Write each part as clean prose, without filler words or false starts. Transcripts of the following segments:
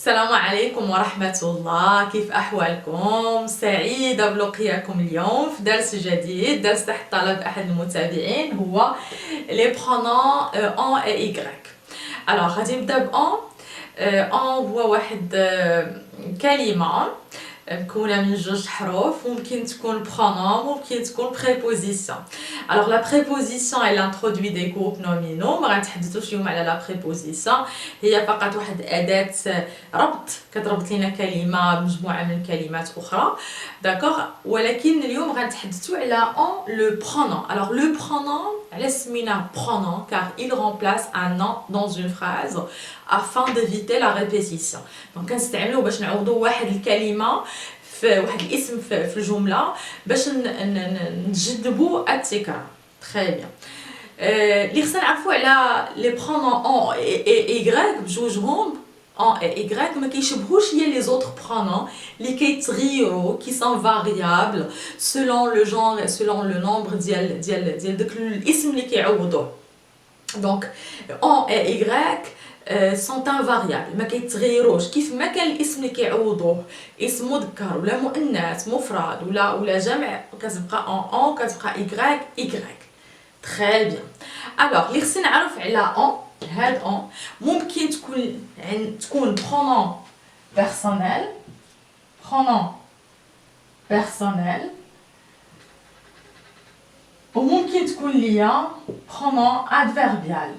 السلام عليكم ورحمة الله، كيف أحوالكم؟ سعيدة بلقياكم اليوم في درس جديد، درس تحت طلب أحد المتابعين هو les pronoms en et y. Alors غادي نبدا ب en هو واحد كلمة مكونة من جوج حروف، ممكن تكون pronom ممكن تكون préposition. Alors la préposition elle introduit des groupes nominaux، ما غنتحدثوش اليوم على la préposition، هي فقط واحد أداة ربط كتربط لنا كلمة بمجموعة من الكلمات أخرى، داكوغ. ولكن اليوم غنتحدثو على en le pronom. Alors le pronom علاش سميناه pronom car il remplace un nom dans une phrase afin d'éviter la répétition. دونك كنستعملوه باش نعوضوا واحد الكلمة في واحد الاسم في الجملة باش نتجنبوا التكرار. تري بيان. اللي خصنا نعرفوا على لي برونون en et y بجوجهم en et y ما كيشبهوش هي لي زوطر برونون اللي كيتغيروا كي سون فاريابل selon le genre et selon le nombre ديال داك الاسم اللي كيعوضوه. دونك en et y sont invariables، ما كيتغيروش كيف ما كان الاسم اللي كيعوضوه اسم مذكر ولا مؤنث مفرد ولا جمع كتبقى en كتبقى y. تري بيان. الوغ اللي خصني نعرف على en هاد en ممكن تكون pronom personnel وممكن تكون ليا pronom adverbial.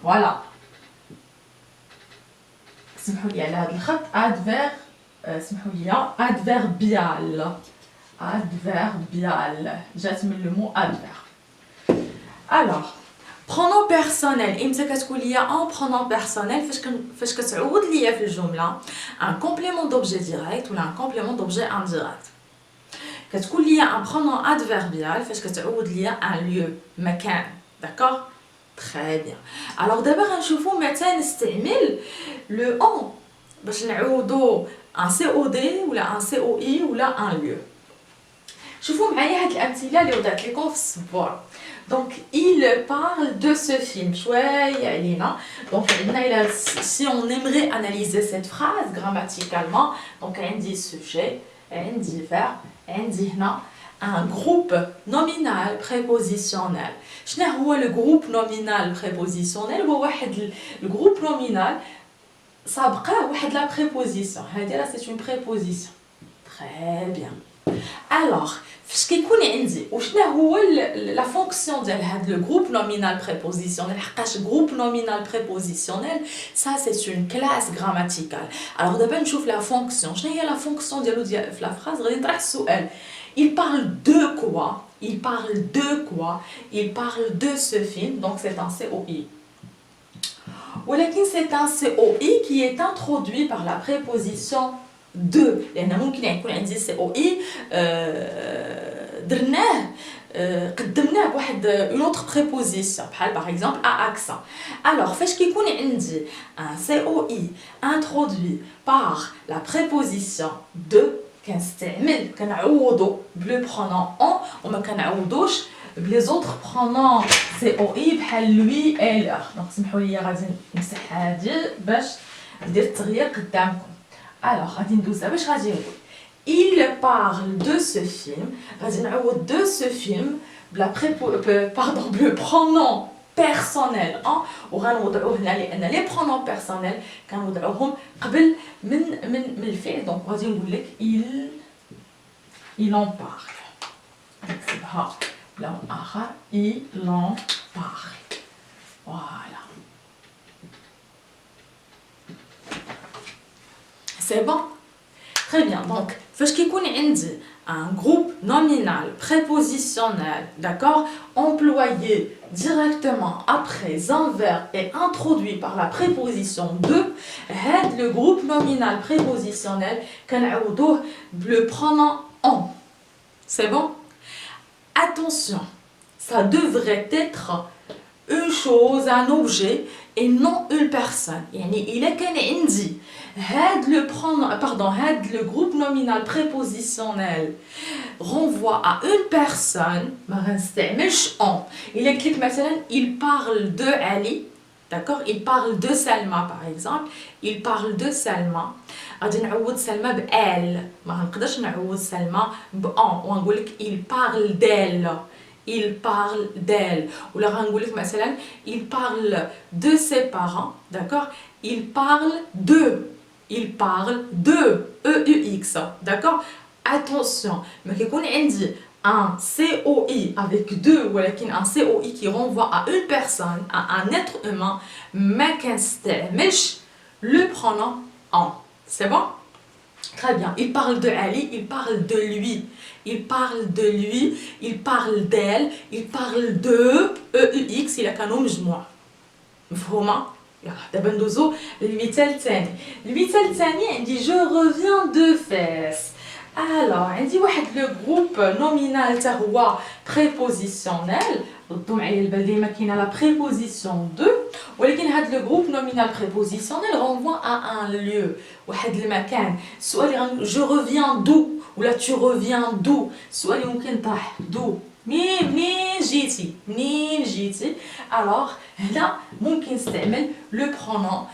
فوالا سمحوا لي على هذا الخط سمحوا لي adverbial جات من لو مو adverb. alors pronom personnel امتى كتكون ليا en pronom personnel فاش كتعوض ليا في الجمله un complément d'objet direct ولا un complément d'objet indirect. كتكون ليا un pronom adverbial فاش كتعوض ليا un lieu مكان. داكوغ. تري بيان. الوغ دابا غنشوفو متى نستعمل لو en باش نعوضو ان سي او دي ولا ان سي او اي ولا ان ليو. شوفوا معايا هاد الامثله اللي وضعت لكم في السبوره. دونك il parle de ce film شويه علينا. دونك عندنا الى si on aimerait analyser cette phrase grammaticalement، دونك عندي sujet عندي verbe عندي هنا un groupe nominal prépositionnel. شنو هو le groupe nominal prépositionnel؟ هو واحد الجروب نومينال سابقه واحد لا préposition. هذه راه سي une préposition. très bien. alors فاش كيكون عندي وشنو هو لا فونكسيون ديال هاد لو جروب نومينال بريبوزيسيونيل؟ حقاش جروب نومينال بريبوزيسيونيل سا سي اون كلاس غراماتيكال. الوغ دابا نشوف لا فونكسيون. شنو هي لا فونكسيون ديالو في لا فراز؟ غادي نطرح السؤال il parle de quoi? Il parle de ce film, donc c'est un COI. ولكن c'est un COI qui est introduit par la préposition de. لأن ممكن يكون عندي COI درناه قدمناه بواحد une autre préposition بحال par exemple à accent. alors فاش كيكون عندي un COI introduit par la préposition de كنعوضو بلو pronom en وما كنعوضوش بلي زوطر pronom COI بحال lui et leur. دونك سمحوا لي غادي نمسح هادي باش ندير التغيير قدامكم. alors غادي ندوز باش غادي نقول il parle de ce film. غادي نعوض de ce film بلا بلو pronom personnel en وغنوضعوه هنا لان لي pronoms personnels كنوضعوهم قبل من الفعل. دونك غادي نقول لك il en parle. نكتبها بلون اخر il en parle. voilà c'est bon. très bien. donc فاش كيكون عندي un groupe nominal prépositionnel, d'accord, employé directement après un verbe et introduit par la préposition de, le groupe nominal prépositionnel كنعوضوه le pronom en. c'est bon? attention, ça devrait être une chose, un objet et non une personne. يعني إلا كان عندي هاد le groupe nominal prépositionnel renvoie à une personne ما غنستعملش en. إلا قلت لك مثلا il parle de Ali d'accord. Il parle de Salma par exemple, il parle de Salma. غادي نعوض سلمى ب elle ما غنقدرش نعوض سلمى ب on ونقول لك il parle d'elle, il parle d'elle. ولا غنقول لك مثلا il parle de ses parents, d'accord. Il parle de EUX, d'accord. Attention, mais كيكون عندي un COI avec deux ولكن un COI qui renvoie à une personne, à un être humain, ما كنستعملش le pronom en. C'est bon? Très bien. Il parle de Ali, il parle de lui. Il parle de lui, il parle d'elle, il parle de EUX. إلا كانوا مجموعة. مفهومة؟ يلا دابا ندوزو للمثال الثاني. المثال الثاني عندي je reviens de Fès. Alors عندي واحد لو جروب نومينال حتى هو prépositionnel. ردوا معايا البال ديما كاينه لا préposition de. ولكن هاد لو جروب نومينال prépositionnel renvoie à un lieu واحد المكان. السؤال je reviens d'où ولا tu reviens d'où. السؤال ممكن يطرح d'où منين جيتي. alors هنا ممكن نستعمل le pronom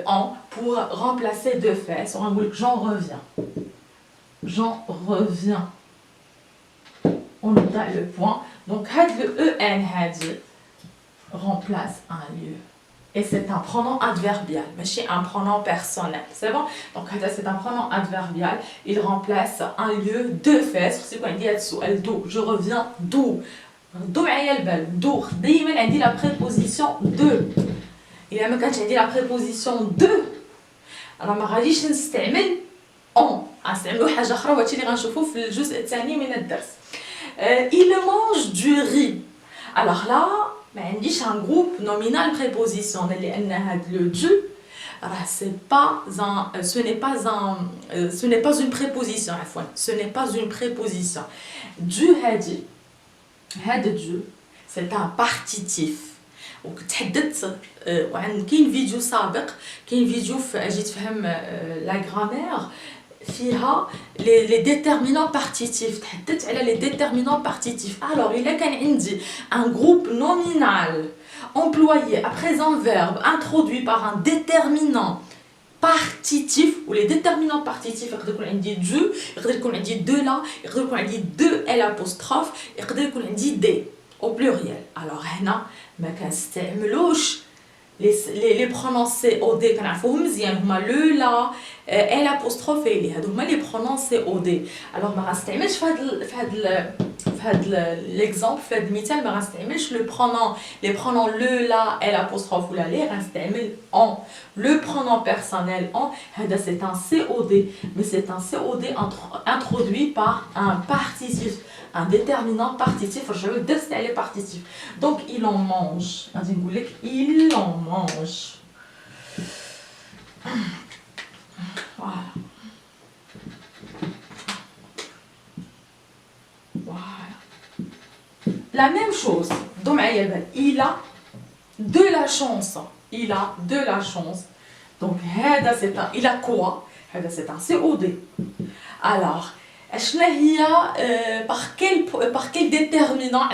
en pour remplacer de fait. غنقول لك j'en reviens. On nota le point. Donc le en هادي remplace un lieu. Et c'est un pronom adverbial, mais un pronom personnel. C'est bon? Donc, c'est un pronom adverbial. Il remplace un lieu de fait. C'est quoi? Il dit d'où. Je reviens d'où. D'où d'où. Dès dit la préposition de. Il a même quand j'ai dit la préposition de. Alors, ما غاديش نستعمل on. نستعملوا حاجة أخرى وهادشي اللي غنشوفوه في الجزء الثاني من الدرس. Il mange du riz. Alors là, ما عنديش un groupe nominal prépositionnel لأن هاد le du راه ce n'est pas une préposition عفوا. Ce n'est pas une préposition. Du هادي هاد du c'est un partitif. وتحدثت وعن كاين فيديو سابق كاين فيديو اجي تفهم لا غرامير فيها les déterminants partitifs. تحدثت على les déterminants partitifs. Alors il كان عندي un groupe nominal employé après un verbe introduit par un déterminant partitif ou les déterminants partitifs يقدر يكون عندي du يقدر يكون عندي de la يقدر يكون عندي de l apostrophe يقدر يكون عندي des au pluriel. Alors هنا ما كنستعملوش les pronoms COD كنعرفوهم مزيان هما le la l apostrophe et les هادو هما les pronoms COD. alors ما غنستعملش في هاد l'exemple في هاد المثال ما غنستعملش les pronoms le la l apostrophe ou la les غنستعمل en. le pronom personnel en هذا c'est un COD mais c'est un COD introduit par un partitif, un déterminant partitif. Je veux dire c'est les partitifs. Donc il en mange. Il en mange. Voilà. La même chose. Il a de la chance. Il a de la chance. Donc il a quoi? C'est un COD. Alors par quel déterminant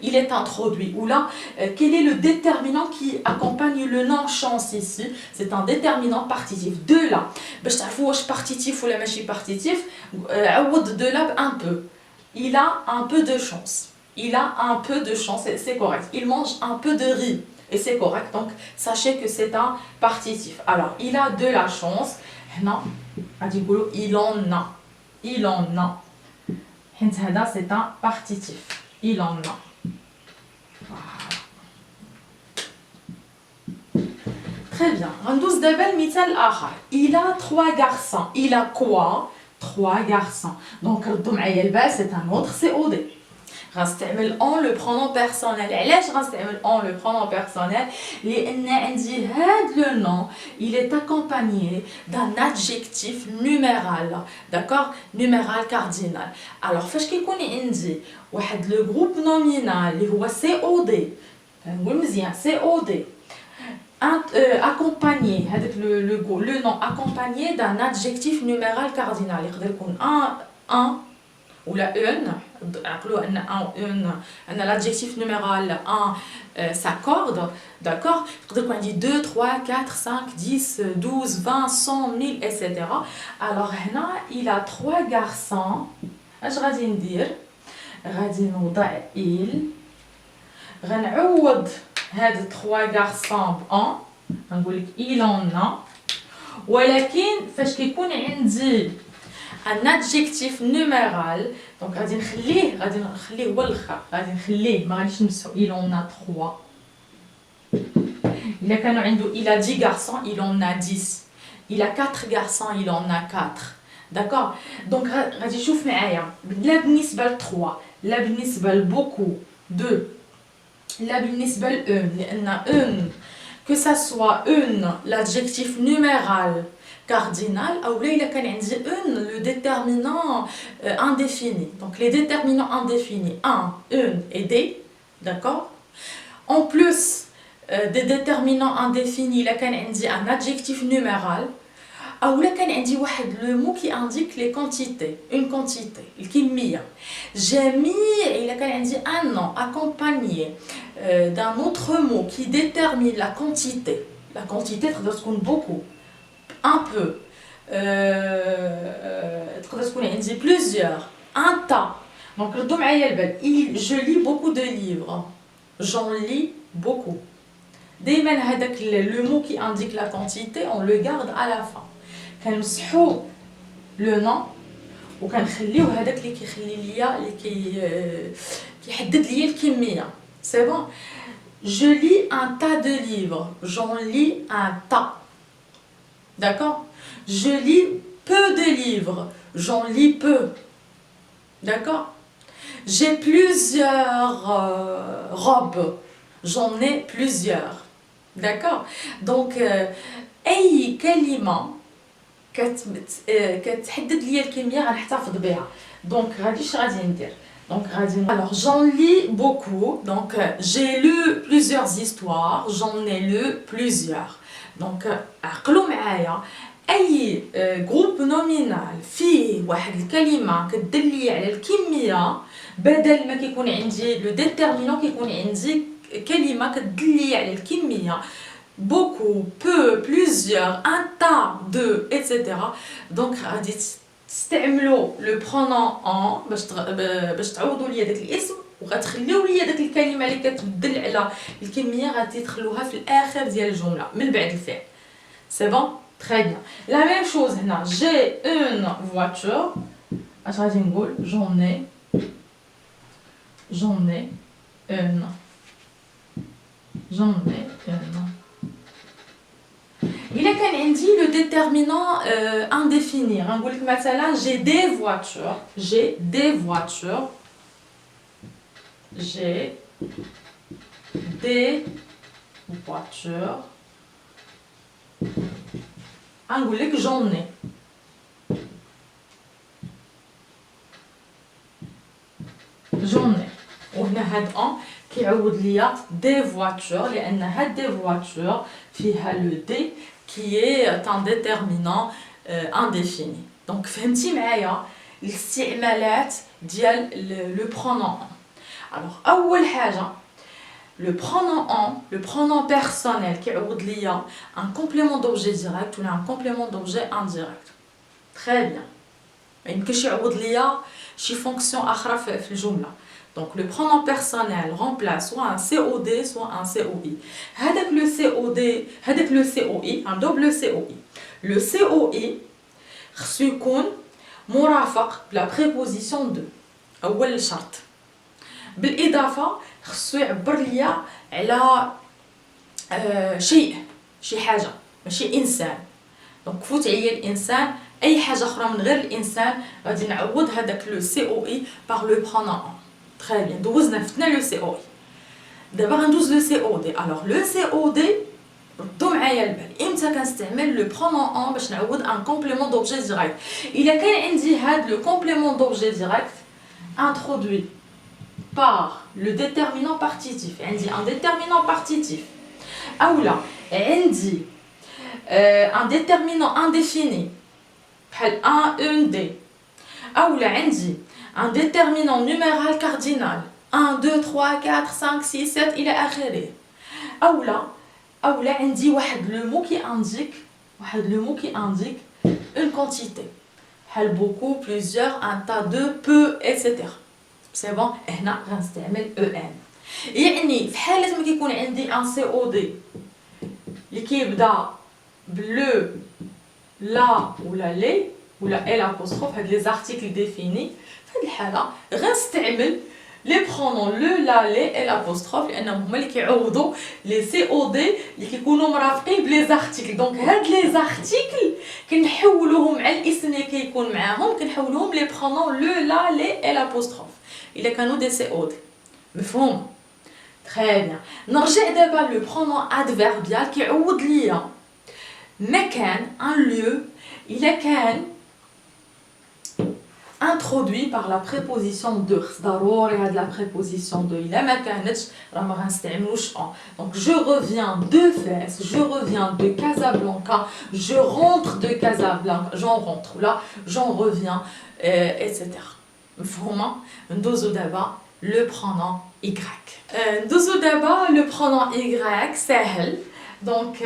il est introduit ou là quel est le déterminant qui accompagne le nom chance ici? C'est un déterminant partitif. De là باش تعرفوا واش partitif ولا ماشي partitif عوض de là un peu. Il a un peu de chance. Il a un peu de chance, c'est correct. Il mange un peu de riz et c'est correct. Donc sachez que c'est un partitif. Alors il a de la chance. هنا غادي نقولوا il en a. Il en a. حيت هذا c'est un partitif. Il en a. Voilà. Très bien. غندوز دابا المثال الآخر. Il a 3 garçons. Il a quoi? 3 garçons. Donc ردوا معايا البال c'est un autre COD. غنستعمل en le pronom personnel. علاش غنستعمل en le pronom personnel؟ لأن عندي هاد le nom il est accompagné d'un adjectif numéral. D'accord? Numéral cardinal. Alors فاش كيكون عندي واحد le groupe nominal اللي هو COD نقول مزيان COD accompagné هذاك le nom accompagné d'un adjectif numéral cardinal يقدر يكون un ou la une, l'adjectif numéral 1 s'accorde, d'accord? Donc on dit 2, 3, 4, 5, 10, 12, 20, 100, 1000, etc. Alors là, il a 3 garçons. اش غادي ندير؟ غادي نوضع il غنعوض هاد 3 garçons بان، غنقول لك il en a، ولكن فاش كيكون عندي un adjectif numéral donc غادي نخليه هو الاخر، غادي نخليه ما غاديش نمسحو il en a 3. الا كانوا عنده il a 10 garçons il en a 10، il a 4 garçons il en a 4. داكوغ دونك غادي تشوف معايا لا بالنسبه ل 3 لا بالنسبه ل بوكو 2 لا بالنسبه ل اون، لان اون que ça soit une l'adjectif numéral cardinal ou là il a une le déterminant indéfini. Donc les déterminants indéfinis 1, une et des, d'accord? En plus des déterminants indéfinis il a un adjectif numéral ou là le mot qui indique les quantités, une quantité, الكمية. جميع il a un nom accompagné d'un autre mot qui détermine la quantité. La quantité تقدر تكون beaucoup, un peu, تقدر تكون عندي plusieurs, un tas. Donc ردوا معايا البال، je lis beaucoup de livres, j'en lis beaucoup. دايما هذاك le mot qui indique la quantité on le garde à la fin. كنمسحوا لو نون وكنخليو هذاك اللي كيخلي ليا اللي كيحدد ليا الكميه. سي بون je lis un tas de livres, j'en lis un tas, d'accord? Je lis peu de livres, j'en lis peu, d'accord? J'ai plusieurs robes, j'en ai plusieurs, d'accord? Donc اي كلمه كتحدد ليا الكميه غنحتفظ بها. دونك غادي ندير؟ دونك غادي alors j'en lis beaucoup, donc j'ai lu plusieurs histoires, j'en ai lu plusieurs. donc عقلوا معايا اي جروب نومينال فيه واحد الكلمه كدل على الكميه بدل ما كيكون عندي لو ديتيرمينون كيكون عندي كلمه كدل على الكميه beaucoup, peu, plusieurs, un tas de, etc. Donc غادي تستعملوا لو pronom en باش تعوضوا لي داك الاسم وغتخليو لي داك الكلمه اللي كتدل على الكميه غادي تخلوها في الاخر ديال الجمله من بعد الفعل. سي بون تري بيان. لا ميم شوز هنا جي اون voiture اش غادي نقول؟ j'en ai une. إلا كان عندي le déterminant indéfini غنقول لك مثلا j'ai des voitures غنقول لك j'en ai. وهنا هاد ان كيعوض ليا des voitures لان هاد des voitures فيها le des qui est un déterminant indéfini. Donc فهمتي معايا الاستعمالات ديال le pronom en. Alors اول حاجه le pronom personnel كيعوض ليا un complément d'objet direct ou un complément d'objet indirect. Très bien. ما يمكنش يعوض ليا شي فونكسيون اخرى في الجمله. Donc le pronom personnel remplace soit un COD soit un COI. هذاك le COI un double COI. Le COI خصو يكون مرافق بلا préposition de أول شرط. بالإضافة خصو يعبر ليا على شي حاجة ماشي إنسان. دونك فوت عليا الإنسان أي حاجة أخرى من غير الإنسان غادي نعوض هذاك le COI par le pronom en. Très bien, دوزنا فتنا لو سي او اي. دابا غندوز لو سي او دي. الوغ لو سي او دي ردوا معايا البال امتى كنستعمل لو برونون ان باش نعوض ان كومبليمون دوبجي ديريكت. الا كان عندي هاد لو كومبليمون دوبجي ديريكت introduit par le déterminant partitif، عندي un déterminant partitif اولا عندي un déterminant indéfini بحال 1 1 دي اولا عندي un déterminant numéral cardinal 1 2 3 4 5 6 7 الى اخره اولا عندي واحد لو مو qui indique une quantité بحال beaucoup plusieurs un tas de peu etc. c'est bon هنا غنستعمل en. يعني في حاله ما كيكون عندي ان سي او دي اللي كيبدا بلو لا ولا لي ولا ال apostrophe هاد لي زارتيكل ديفيني في هاد الحاله غنستعمل لي برونون لو لا لي ال apostrophe لانهم هما اللي كيعوضوا لي سي او دي اللي كيكونوا مرافقين بلي زارتيكل. دونك هاد لي زارتيكل كنحولوهم مع الاسم اللي كيكون معاهم كنحولوهم لي برونون لو لا لي ال apostrophe الا كانوا دي سي او دي. مفهوم؟ تري بيان. نرجع دابا لو برونون ادفيربيال كيعوض ليا مكان ان ليو الا كان introduit par la préposition de. ضروري هاد la préposition de الا ما كانتش راه ما غنستعملوش en. Donc je reviens de Fès, je reviens de Casablanca, je rentre de Casablanca, j'en rentre là, j'en reviens etc. مفهومه؟ ندوزو دابا le pronom y. ندوزو دابا le pronom y ساهل. دونك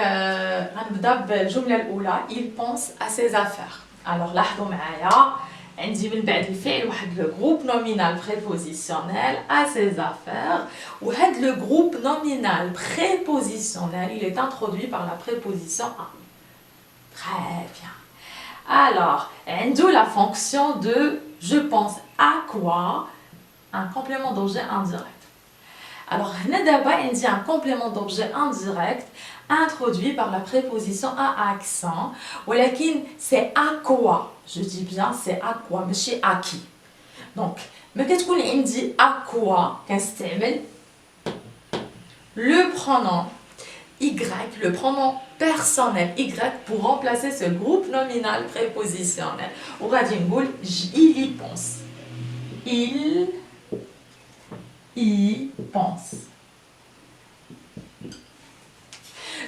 غنبدا بالجمله الاولى il pense à ses affaires. alors لاحظوا معايا عندي من بعد الفعل واحد لو جروب نومينال بريبوزيسيونيل à ses affaires وهاد لو جروب نومينال prépositionnel il est introduit par la préposition à. Très bien. Alors عنده la fonction de je pense à quoi un complément d'objet indirect. Alors هنا دابا عندي un complément d'objet indirect introduit par la préposition à accent ولكن c'est à quoi. Je dis bien c'est à quoi ماشي à qui. donc ما كتكون عندي à quoi كنستعمل le pronom y, le pronom personnel y pour remplacer ce groupe nominal prépositionnel. وغادي نقول il y pense. Il y pense.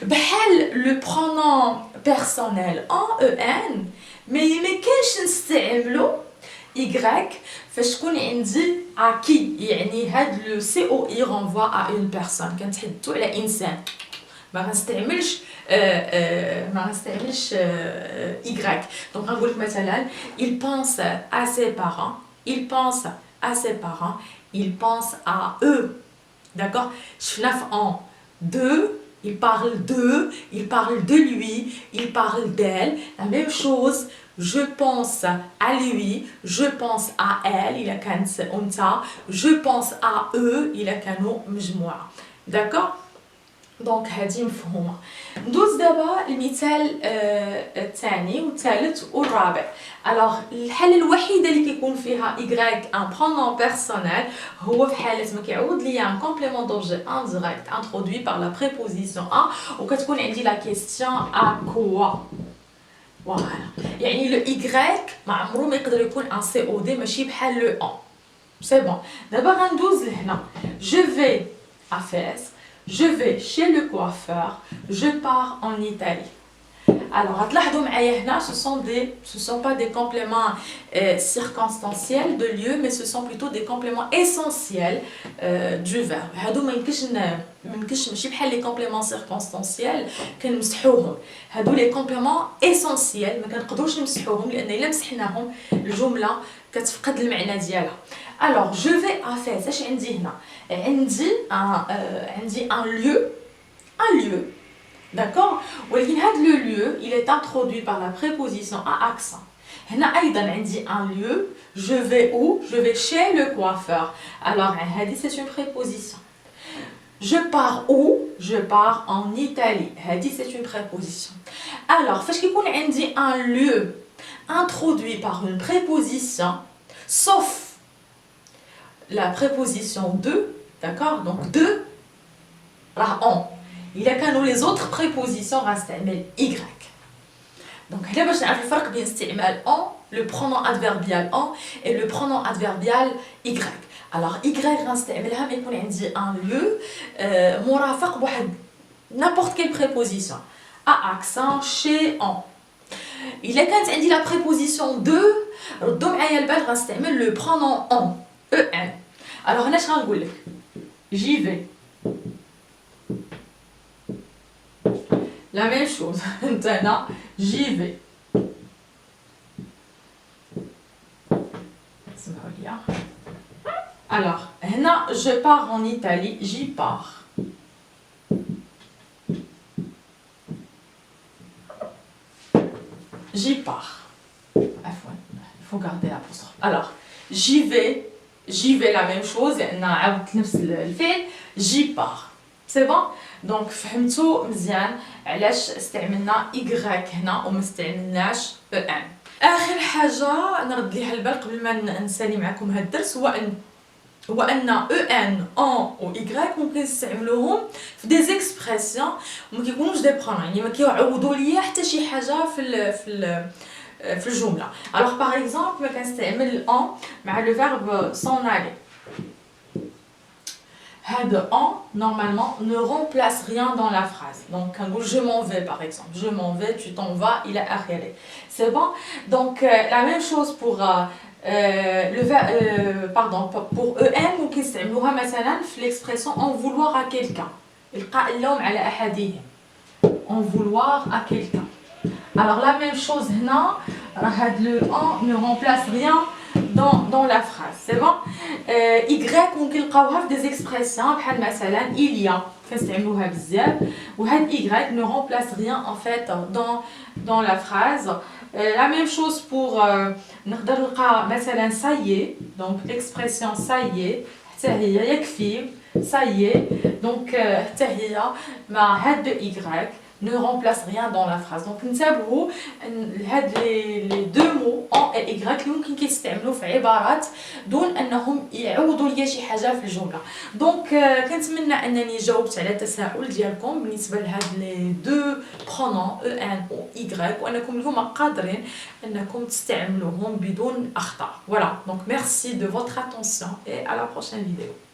بحال le pronom personnel en en mais كاينش نستعملو y فاش تكون عندي à qui يعني هاد لو سي او اي renvoie à une personne كنتحدثوا على انسان ما غنستعملش y. donc غنقول لك مثلا il pense à ses parents, il pense à ses parents, il pense à eux. d'accord. شفنا في en de il parle d'eux, il parle de lui, il parle d'elle. La même chose, je pense à lui, je pense à elle, il a كانت أنثى, je pense à eux, il a كانوا مجموعة. d'accord. دونك هذه مفهومه. ندوز دابا المثال الثاني والثالث والرابع. الوغ الحاله الوحيده اللي كيكون فيها y ان pronom personnel هو في حاله ما كيعوض ليا ان complément d'objet indirect introduit par la préposition à وكتكون عندي لا question à quoi. فوالا يعني لو y ما عمرو ما يقدر يكون ان سي او دي ماشي بحال لو ان. سي بون. دابا غندوز لهنا je vais à Fès, je vais chez le coiffeur, je pars en Italie. Alors, هتلاحظوا معايا هنا ce sont pas des compléments circonstanciels de lieu mais ce sont plutôt des compléments essentiels du verbe. هادو ما يمكنش ماشي بحال les compléments circonstanciels كنمسحوهم. هادو les compléments essentiels ما كنقدروش نمسحوهم لان الا مسحناهم الجمله كتفقد المعنى ديالها. Alors, je vais à Fès. اش عندي هنا؟ عندي un lieu. d'accord. ولكن هذا le lieu il est introduit par la préposition à accent. هنا ايضا عندي un lieu. je vais où? je vais chez le coiffeur. alors هذه c'est une préposition. je pars où? je pars en Italie. هذه c'est une préposition. alors فاش كيكون عندي un lieu introduit par une préposition sauf la préposition de, d'accord. donc de راه en. إلا كانوا les autres prépositions غنستعمل y. donc هنا باش نعرف الفرق بين استعمال en, le pronom adverbial en et le pronom adverbial y. alors y غنستعملها ما يكون عندي un lieu مرافق بواحد n'importe quelle préposition à accent chez en. الا كانت عندي لا بريبوزيسيون دو ردوا معايا البال غنستعمل لو برونون اون او ان. الوغ هنا اش غنقول لك جي في لا ميم شوز انت هنا جي في اسمحوا لي. الوغ هنا je pars en Italie j'y pars. J'y pars. Il faut garder l'apostrophe. Alors, j'y vais la même chose. نعاود نفس الفعل. J'y pars. C'est bon? Donc فهمتوا مزيان علاش استعملنا y هنا وما استعملناش ان. اخر حاجه نرد ليها البال قبل ما نسالي معكم هذا الدرس هو ان ان و y ممكن نستعملوهم في دي زيكسبرسيون وما كيكونوش دي برونون، يعني ما كيعوضوا ليا حتى شي حاجه في الجمله. الوغ باغ اكزومبل ما كنستعمل ان مع لو فيرب s'en aller. هذا en normalement ne remplace rien dans la phrase. Donc quand je m'en vais par exemple, je m'en vais, tu t'en vas, il a arrivé. C'est bon? Donc la même chose pour pour en ممكن نستعملوها مثلا في l'expression en vouloir à quelqu'un. القاء اللوم على احدهم. En vouloir à quelqu'un. Alors la même chose هنا راه le en ne remplace rien dans la phrase. C'est bon? y ممكن نلقاوها في des expressions بحال مثلا il y a كنستعملوها بزاف وهاد y ne remplace rien en fait dans la phrase. La même chose pour نقدر نلقى مثلا ça y est, donc l'expression ça y est حتى هي يكفي ça y est, donc حتى هي مع هاد y ne remplace rien dans la phrase. Donc نتابعوا هاد لي دو مو en et y اللي ممكن كيستعملوا في عبارات دون انهم يعوضوا ليا شي حاجه في الجمله. دونك كنتمنى انني جاوبت على التساؤل ديالكم بالنسبه لهاد لي دو برونون ان و y وانكم اليوم قادرين انكم تستعملوهم بدون اخطاء. Voilà, donc merci de votre attention et à la prochaine vidéo.